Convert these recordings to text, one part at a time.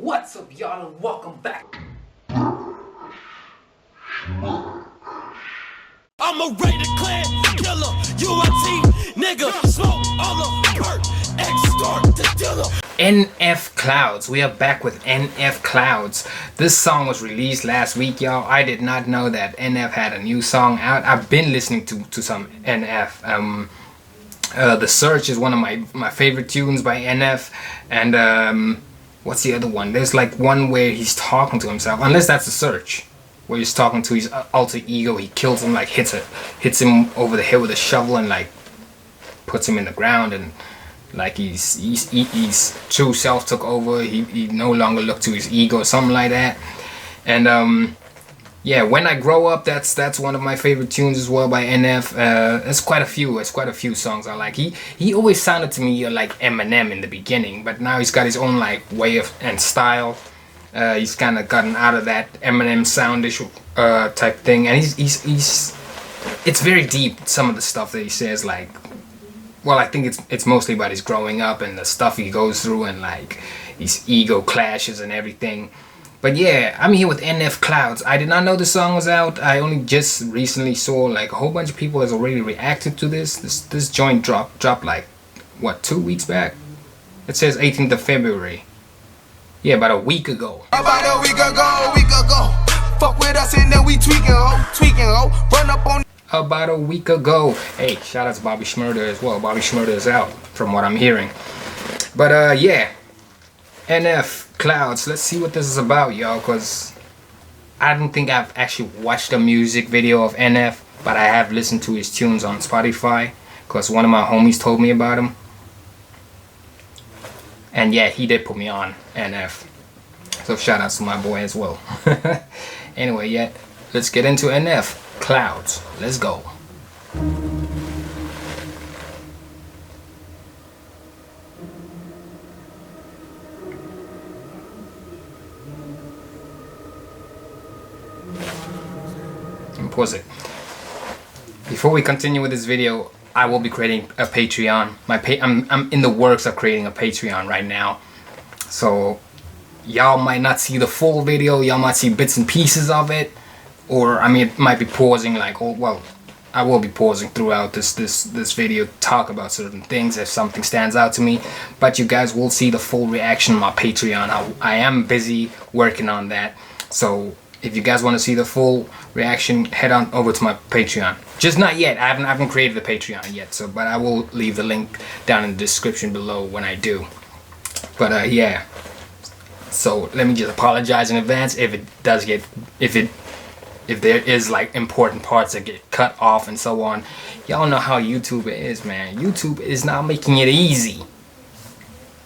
What's up, y'all, and welcome back. I'm a rated clan killer, UIT nigga, smoke all the perk, extort the dealer. NF Clouds. We are back with NF Clouds. This song was released last week, y'all. I did not know that NF had a new song out. I've been listening to some NF. The Search is one of my favorite tunes by NF. And what's the other one? There's like one where he's talking to himself, unless that's The Search, where he's talking to his alter ego. He kills him, like hits him over the head with a shovel and like puts him in the ground, and like his true self took over. He no longer looked to his ego, something like that. And yeah, When I Grow Up, that's one of my favorite tunes as well by NF. It's quite a few songs I like. He always sounded to me like Eminem in the beginning, but now he's got his own like way of and style. He's kind of gotten out of that Eminem soundish type thing, and he's it's very deep, some of the stuff that he says. Like, well, I think it's mostly about his growing up and the stuff he goes through, and like his ego clashes and everything. But yeah, I'm here with NF Clouds. I did not know the song was out. I only just recently saw like a whole bunch of people has already reacted to this. This joint dropped like what, 2 weeks back? It says 18th of February. Yeah, about a week ago. About a week ago. Fuck with us and then we tweaking, ho. Run up on. About a week ago. Hey, shout out to Bobby Shmurda as well. Bobby Shmurda is out, from what I'm hearing. But yeah, NF Clouds. Let's see what this is about, y'all, because I don't think I've actually watched a music video of NF, but I have listened to his tunes on Spotify, because one of my homies told me about him. And yeah, he did put me on NF. So shout out to my boy as well. Anyway, yeah, let's get into NF Clouds. Let's go. And pause it. Before we continue with this video, I will be creating a Patreon. I'm in the works of creating a Patreon right now. So y'all might not see the full video. Y'all might see bits and pieces of it. Or, I mean, it might be pausing like, oh, well, I will be pausing throughout this video to talk about certain things if something stands out to me. But you guys will see the full reaction on my Patreon. I am busy working on that. So if you guys want to see the full reaction, head on over to my Patreon. Just not yet. I haven't created the Patreon yet. So, but I will leave the link down in the description below when I do. But yeah. So let me just apologize in advance if it does get if there is like important parts that get cut off and so on. Y'all know how YouTube is, man. YouTube is not making it easy.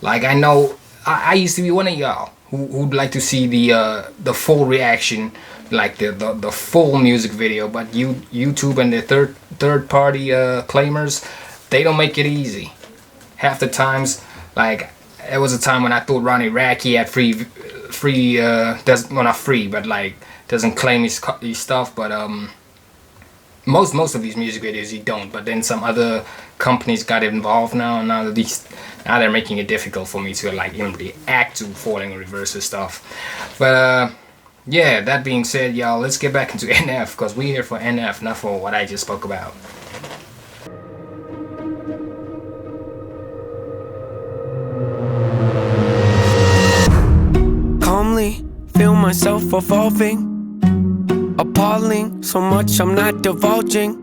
Like, I know I used to be one of y'all who'd like to see the full reaction, like the full music video, but YouTube and their third party claimers, they don't make it easy. Half the times, like, there was a time when I thought Ronnie Radke had well, not free, but like doesn't claim his stuff. But most of these music videos he don't. But then some other companies got involved now, and now they're making it difficult for me to like even react to Falling in Reverse and stuff. But yeah, that being said, y'all, let's get back into NF, because we're here for NF, not for what I just spoke about. Calmly feel myself evolving, appalling, so much I'm not divulging.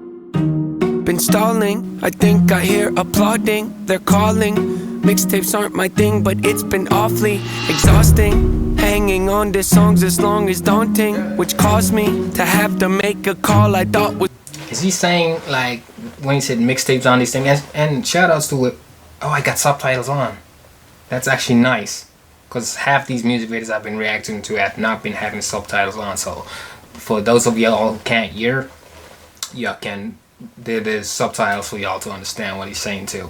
Been stalling, I think I hear applauding. They're calling, mixtapes aren't my thing, but it's been awfully exhausting. Hanging on to songs as long as daunting, which caused me to have to make a call I thought was. Is he saying, like, when he said mixtapes on these things, and shout outs to it, oh, I got subtitles on. That's actually nice. Because half these music videos I've been reacting to have not been having subtitles on. So for those of y'all who can't hear, y'all can, there's subtitles for y'all to understand what he's saying too.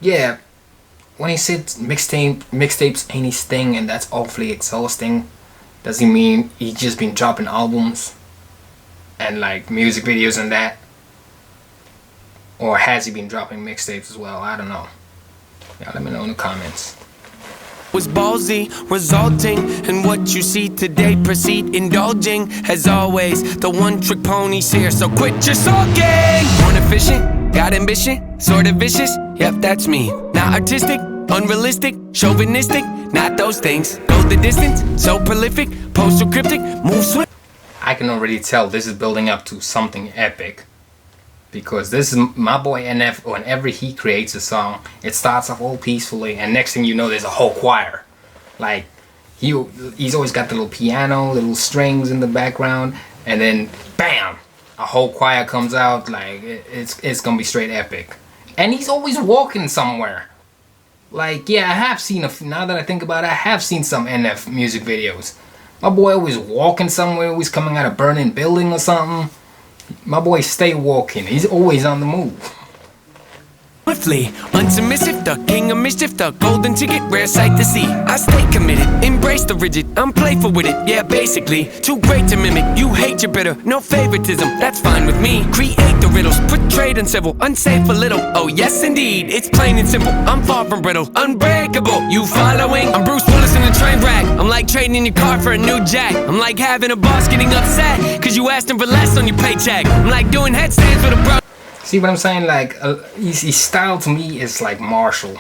Yeah, when he said mixtapes ain't his thing and that's awfully exhausting, does he mean he's just been dropping albums and like music videos and that? Or has he been dropping mixtapes as well? I don't know. Y'all let me know in the comments. Was was ballsy, resulting in what you see today. Proceed indulging, as always. The one-trick pony's here, so quit your sulking. Born efficient, got ambition, sort of vicious. Yep, that's me. Not artistic, unrealistic, chauvinistic. Not those things. Go the distance, so prolific, postal cryptic, move swift. I can already tell this is building up to something epic. Because this is my boy NF. Whenever he creates a song, it starts off all peacefully, and next thing you know, there's a whole choir. Like he's always got the little piano, little strings in the background, and then bam, a whole choir comes out. Like it's gonna be straight epic. And he's always walking somewhere. Like yeah, I have seen now that I think about it, I have seen some NF music videos. My boy always walking somewhere, always coming out of burning building or something. My boy stay walking. He's always on the move. Swiftly, unsubmissive, the king of mischief, the golden ticket, rare sight to see. I stay committed, embrace the rigid, I'm playful with it, yeah, basically. Too great to mimic, you hate your bitter, no favoritism, that's fine with me. Create the riddles, portrayed uncivil, unsafe a little, oh yes indeed, it's plain and simple. I'm far from brittle, unbreakable, you following? I'm Bruce Willis in a train wreck. I'm like trading in your car for a new jack. I'm like having a boss getting upset, cause you asked him for less on your paycheck. I'm like doing headstands for the bro. See what I'm saying? Like his style to me is like Marshall,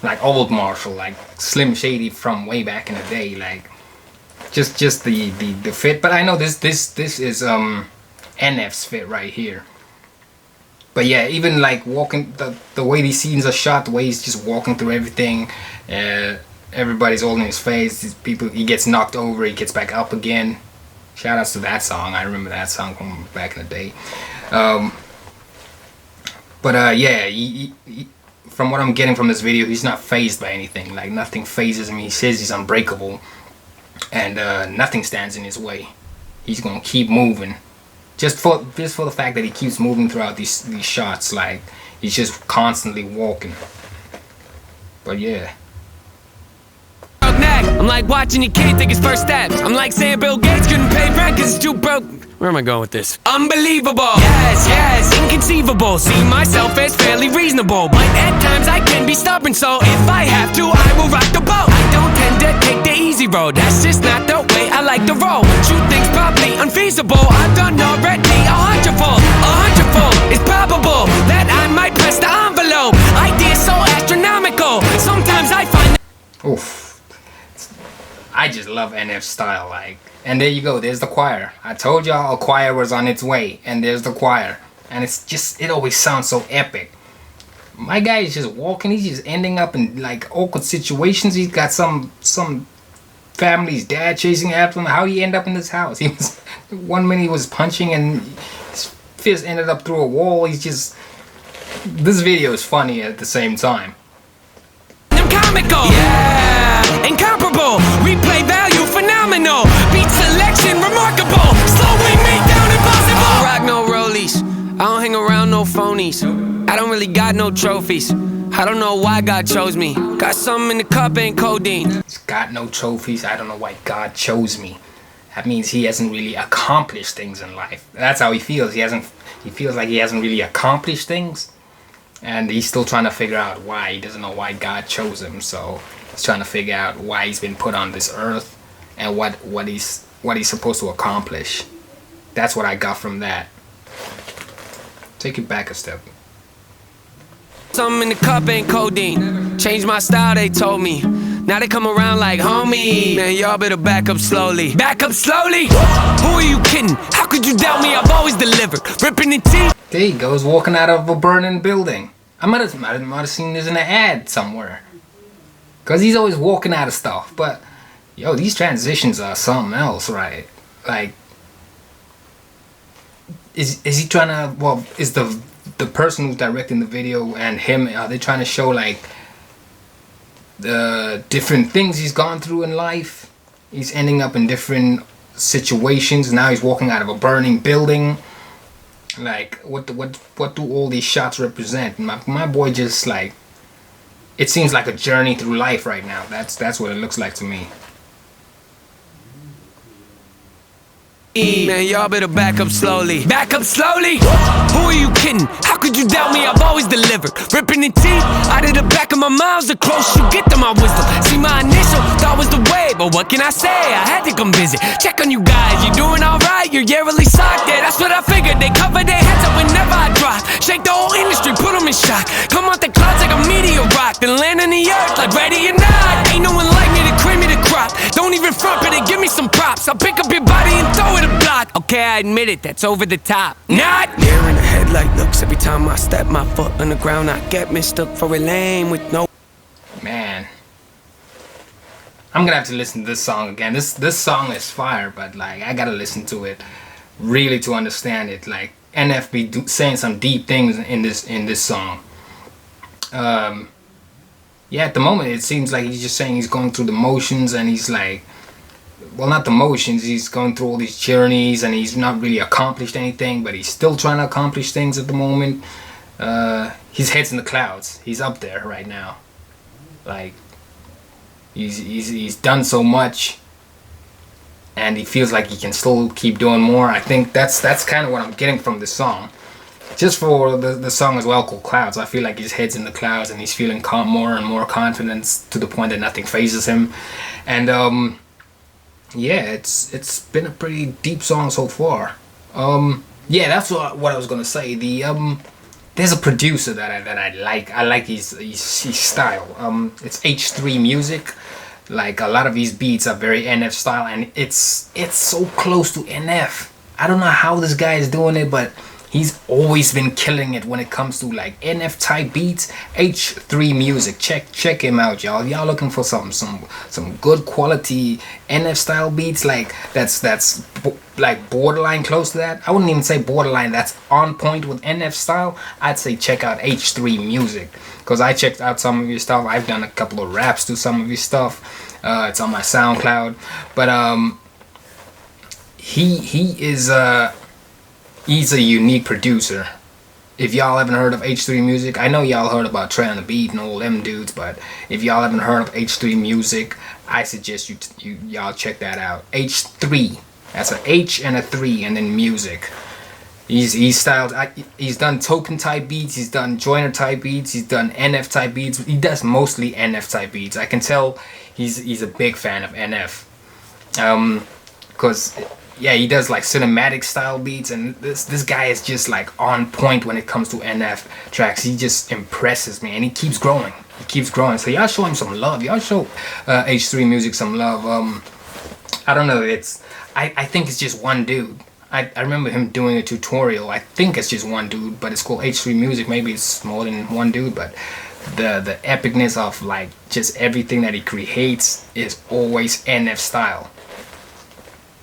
like old Marshall, like Slim Shady from way back in the day. Like just the fit. But I know this is NF's fit right here. But yeah, even like walking the way these scenes are shot, the way he's just walking through everything. Everybody's holding his face. These people, he gets knocked over, he gets back up again. Shout outs to that song. I remember that song from back in the day. But yeah, from what I'm getting from this video, he's not fazed by anything. Like nothing phases him. He says he's unbreakable, and nothing stands in his way. He's gonna keep moving, just for the fact that he keeps moving throughout these shots. Like he's just constantly walking. But yeah. I'm like watching your kid take his first steps. I'm like saying Bill Gates couldn't pay rent cause it's too broke. Where am I going with this? Unbelievable. Yes, inconceivable. See myself as fairly reasonable, but at times I can be stubborn, so if I have to, I will rock the boat. I don't tend to take the easy road. That's just not the way I like to roll. Shoot things probably unfeasible. I've done already a hundredfold. It's probable that I might press the envelope. Ideas so astronomical. Sometimes I find Oof. I just love NF's style, like, and there you go, there's the choir. I told y'all a choir was on its way, and there's the choir. And it's just, it always sounds so epic. My guy is just walking, he's just ending up in like awkward situations. He's got some family's dad chasing after him. How did he end up in this house? He was, 1 minute he was punching and his fist ended up through a wall. He's just, this video is funny at the same time. comical. Yeah, incomparable. Replay value phenomenal. Beat selection remarkable. Slowing me down impossible. I don't rock no rollies. I don't hang around no phonies. I don't really got no trophies. I don't know why God chose me. Got something in the cup, ain't codeine. He's got no trophies. I don't know why God chose me. That means he hasn't really accomplished things in life. That's how he feels. He feels like he hasn't really accomplished things. And he's still trying to figure out why. He doesn't know why God chose him. So he's trying to figure out why he's been put on this earth and what he's supposed to accomplish. That's what I got from that. Take it back a step. Something in the cup ain't codeine. Changed my style, they told me. Now they come around like homie. Man, y'all better back up slowly. Back up slowly? Who are you kidding? How could you doubt me? I've always delivered. Ripping the teeth. There he goes, walking out of a burning building. I might have seen this in an ad somewhere. Cause he's always walking out of stuff. But yo, these transitions are something else, right? Like, is he trying to? Well, is the person who's directing the video and him, are they trying to show like the different things he's gone through in life? He's ending up in different situations. Now he's walking out of a burning building. Like, what do all these shots represent? My boy just like, it seems like a journey through life right now. That's what it looks like to me. Man, y'all better back up slowly. Back up slowly? Who are you kidding? How could you doubt me? I've always delivered. Ripping the teeth out of the back of my mouth. The closer you get to my wisdom. See, my initial thought was the way, but what can I say? I had to come visit. Check on you guys. You doing alright? You're yearly socked. Yeah, that's what I figured. They cover their heads up whenever I drop. Shake the whole industry, put them in shock. Come out the clouds like a meteor rock. Then land on the earth like ready or not. Ain't no one like me to cream me the crop. Don't even front, but they give me some props. I'll pick up your body and throw it a block. Okay, I admit it, that's over the top. Not there in the headlight looks. Every time I step my foot on the ground, I get mistook for a lame with no. Man, I'm gonna have to listen to this song again. This song is fire, but like I gotta listen to it really to understand it. Like NF be saying some deep things in this song. Yeah, at the moment it seems like he's just saying he's going through the motions, and he's like, well, not the motions, he's going through all these journeys, and he's not really accomplished anything, but he's still trying to accomplish things at the moment. His head's in the clouds. He's up there right now. Like he's done so much, and he feels like he can still keep doing more. I think that's kind of what I'm getting from this song. Just for the song as well, called Clouds, I feel like his head's in the clouds and he's feeling more and more confidence to the point that nothing phases him. And yeah, it's been a pretty deep song so far. Yeah, that's what I was gonna say. There's a producer that I like. I like his style. It's H3 Music. Like a lot of these beats are very NF style, and it's so close to NF. I don't know how this guy is doing it, but he's always been killing it when it comes to like NF type beats. H3 Music, check him out, y'all. Y'all looking for some good quality NF style beats, like that's like borderline close to that. I wouldn't even say borderline, that's on point with NF style. I'd say check out H3 Music, because I checked out some of your stuff. I've done a couple of raps to some of your stuff. It's on my SoundCloud, but he's a unique producer. If y'all haven't heard of H3 Music, I know y'all heard about Trey on the Beat and all them dudes, but if y'all haven't heard of H3 Music, I suggest y'all check that out. H3, that's a H and a 3 and then Music. He's done token type beats, he's done joiner type beats, he's done NF type beats. He does mostly NF type beats. I can tell he's a big fan of NF, because yeah, he does like cinematic style beats, and this guy is just like on point when it comes to NF tracks. He just impresses me, and he keeps growing. So y'all show him some love. Y'all show H3 Music some love. I don't know. I think it's just one dude. I remember him doing a tutorial. I think it's just one dude, but it's called H3 Music. Maybe it's more than one dude, but the epicness of like just everything that he creates is always NF style.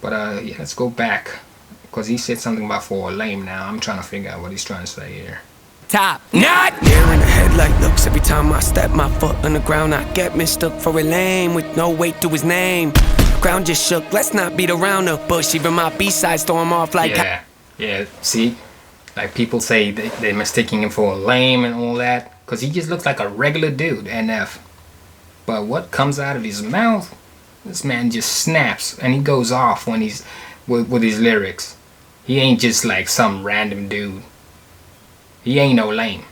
But yeah, let's go back, because he said something about for a lame now. I'm trying to figure out what he's trying to say here. Top not there in the headlight looks. Every time I step my foot on the ground, I get mistook for a lame with no weight to his name. Ground just shook, let's not beat around the bush. Even my B-sides throw him off like yeah, see, like people say they're mistaking him for a lame and all that, because he just looks like a regular dude, NF. But what comes out of his mouth, this man just snaps, and he goes off when he's with his lyrics. He ain't just like some random dude. He ain't no lame.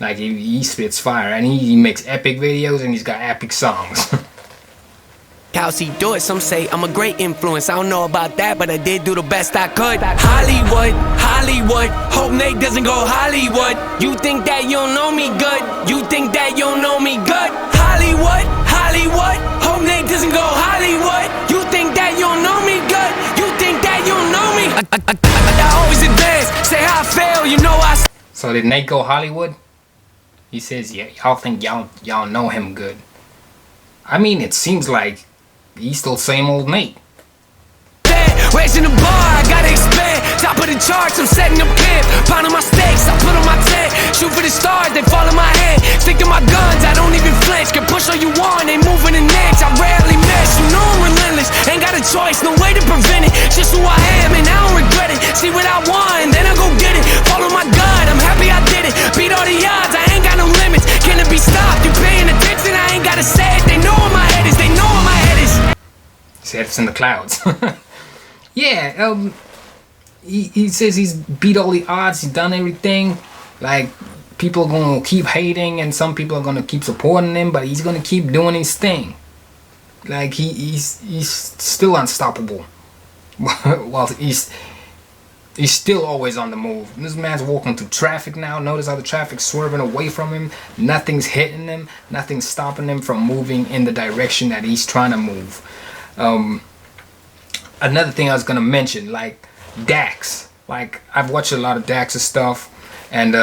Like he spits fire, and he makes epic videos, and he's got epic songs. How's he do it? Some say I'm a great influence. I don't know about that, but I did do the best I could. Hollywood, hope Nate doesn't go Hollywood. You think that you don't know me good? You think that you don't know me good? Hollywood, hope Nate doesn't go Hollywood. You think that you don't know me good? You think that you don't know me? I always advance, say how I fail, you know I. So did Nate go Hollywood? He says, yeah, y'all think y'all know him good. I mean, it seems like he's still same old Nate. Raising the bar, I gotta expand. Top of the charts, I'm setting up camp. Pounding my stakes, I put on my tent. Shoot for the stars, they fall in my hand. Stick to my guns, I don't even flinch. Can push all you want, they moving an inch. I rarely miss, you know I'm relentless. Ain't got a choice, no way to prevent it. Just who I am, and I don't regret it. See what I want, then I go get it. Follow my gut, I'm happy I did it. Beat all the odds, I ain't got no limits. Can it be stopped? You paying attention? I ain't gotta say it. They know where my head is, they know where my head is. His head's in the clouds. Yeah, he says he's beat all the odds, he's done everything. Like, people are gonna keep hating and some people are gonna keep supporting him, but he's gonna keep doing his thing. Like, he's still unstoppable. Well, he's still always on the move. This man's walking through traffic now. Notice how the traffic's swerving away from him. Nothing's hitting him. Nothing's stopping him from moving in the direction that he's trying to move. Another thing I was gonna mention, like Dax. Like, I've watched a lot of Dax's stuff, and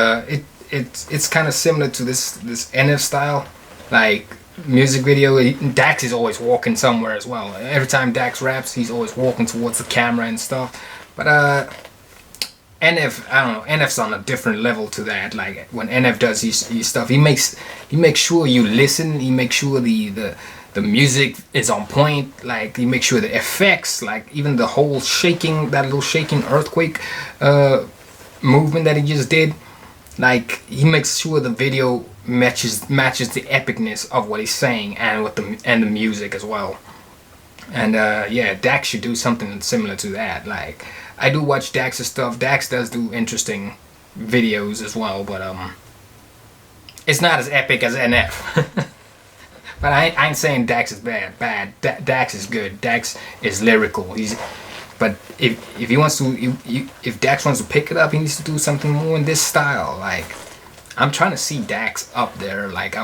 it's kind of similar to this NF style, like music video. Dax is always walking somewhere as well. Every time Dax raps, he's always walking towards the camera and stuff. But NF, I don't know, NF's on a different level to that. Like, when NF does his stuff, he makes sure you listen. He makes sure the music is on point. Like, he makes sure the effects, like even the whole shaking, that little shaking earthquake movement that he just did, like, he makes sure the video matches the epicness of what he's saying and the music as well. And yeah, Dax should do something similar to that. Like, I do watch Dax's stuff. Dax does do interesting videos as well, but it's not as epic as NF. But I ain't saying Dax is bad. Dax is good. Dax is lyrical. But if he wants to, if Dax wants to pick it up, he needs to do something more in this style. Like, I'm trying to see Dax up there, like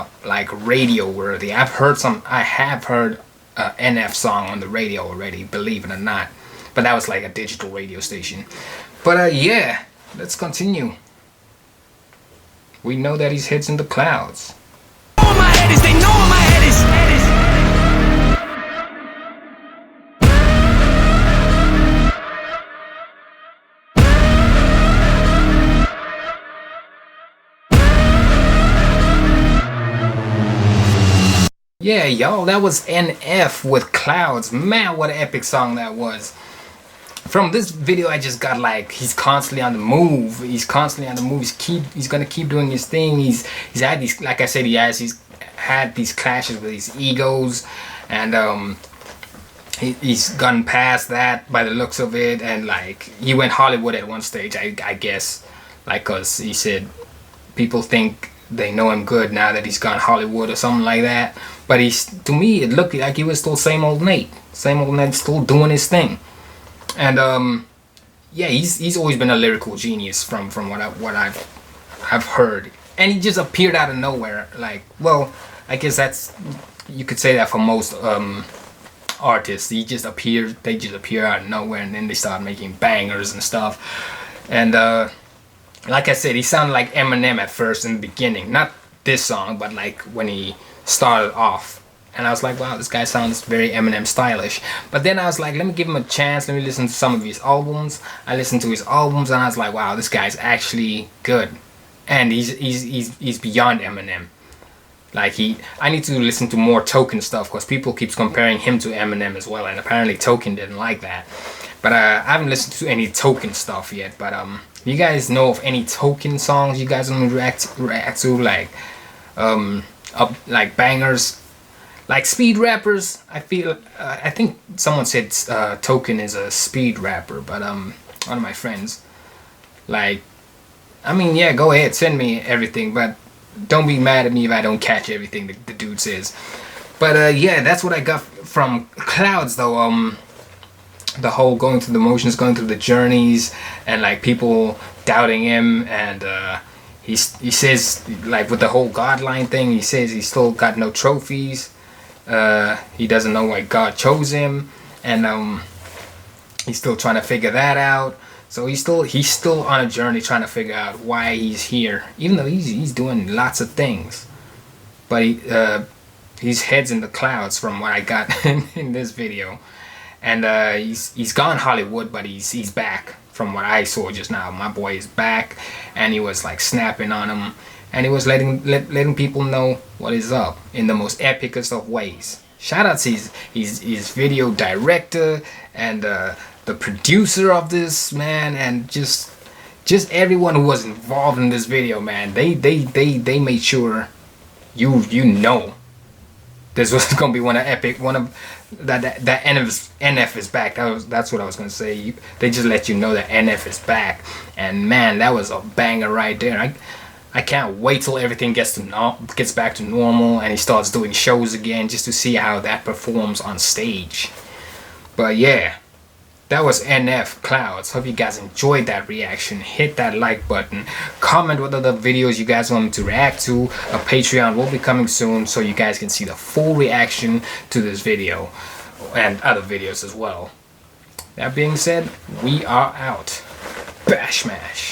radio worthy. I have heard a NF song on the radio already, believe it or not. But that was like a digital radio station. But yeah, let's continue. We know that his head's in the clouds. They know where my head is. Yeah, y'all, that was NF with Clouds. Man, what an epic song that was. From this video, I just got, like, he's constantly on the move. He's constantly on the move. He's gonna keep doing his thing. He's had these, like I said, he's had these clashes with his egos, and he's gone past that by the looks of it. And like, he went Hollywood at one stage, I guess, like, cause he said people think they know him good now that he's gone Hollywood or something like that. But to me, it looked like he was still same old Nate, still doing his thing. And yeah, he's always been a lyrical genius from what I've heard. And he just appeared out of nowhere. Like, well, I guess you could say that for most artists. They just appear out of nowhere, and then they start making bangers and stuff. And like I said, he sounded like Eminem at first in the beginning. Not this song, but like when he started off. And I was like, wow, this guy sounds very Eminem stylish. But then I was like, let me give him a chance. Let me listen to some of his albums. I listened to his albums, and I was like, wow, this guy's actually good. And he's beyond Eminem. Like, I need to listen to more Token stuff, because people keeps comparing him to Eminem as well, and apparently Token didn't like that. But I haven't listened to any Token stuff yet. But you guys know of any Token songs you guys want to react to, like bangers, like speed rappers? I think someone said Token is a speed rapper, but one of my friends. Like, I mean, yeah, go ahead, send me everything, but don't be mad at me if I don't catch everything the dude says. But yeah, that's what I got from Clouds, though. The whole going through the motions, going through the journeys, and like people doubting him, and he says, like, with the whole God line thing, he says he's still got no trophies. He doesn't know why God chose him, and he's still trying to figure that out. So he's still on a journey trying to figure out why he's here, even though he's doing lots of things. But his head's in the clouds from what I got in this video, and he's gone Hollywood, but he's back. From what I saw just now, my boy is back, and he was like snapping on him, and he was letting people know what is up in the most epicest of ways. Shout out to his video director and the producer of this, man, and just everyone who was involved in this video, man. They made sure you know this was gonna be one of that NF is back. That's what I was gonna say. They just let you know that NF is back, and man, that was a banger right there. I can't wait till everything gets back to normal and he starts doing shows again, just to see how that performs on stage. But yeah, that was NF Clouds. Hope you guys enjoyed that reaction. Hit that like button. Comment what other videos you guys want me to react to. A Patreon will be coming soon, so you guys can see the full reaction to this video and other videos as well. That being said, we are out. Bash Mash.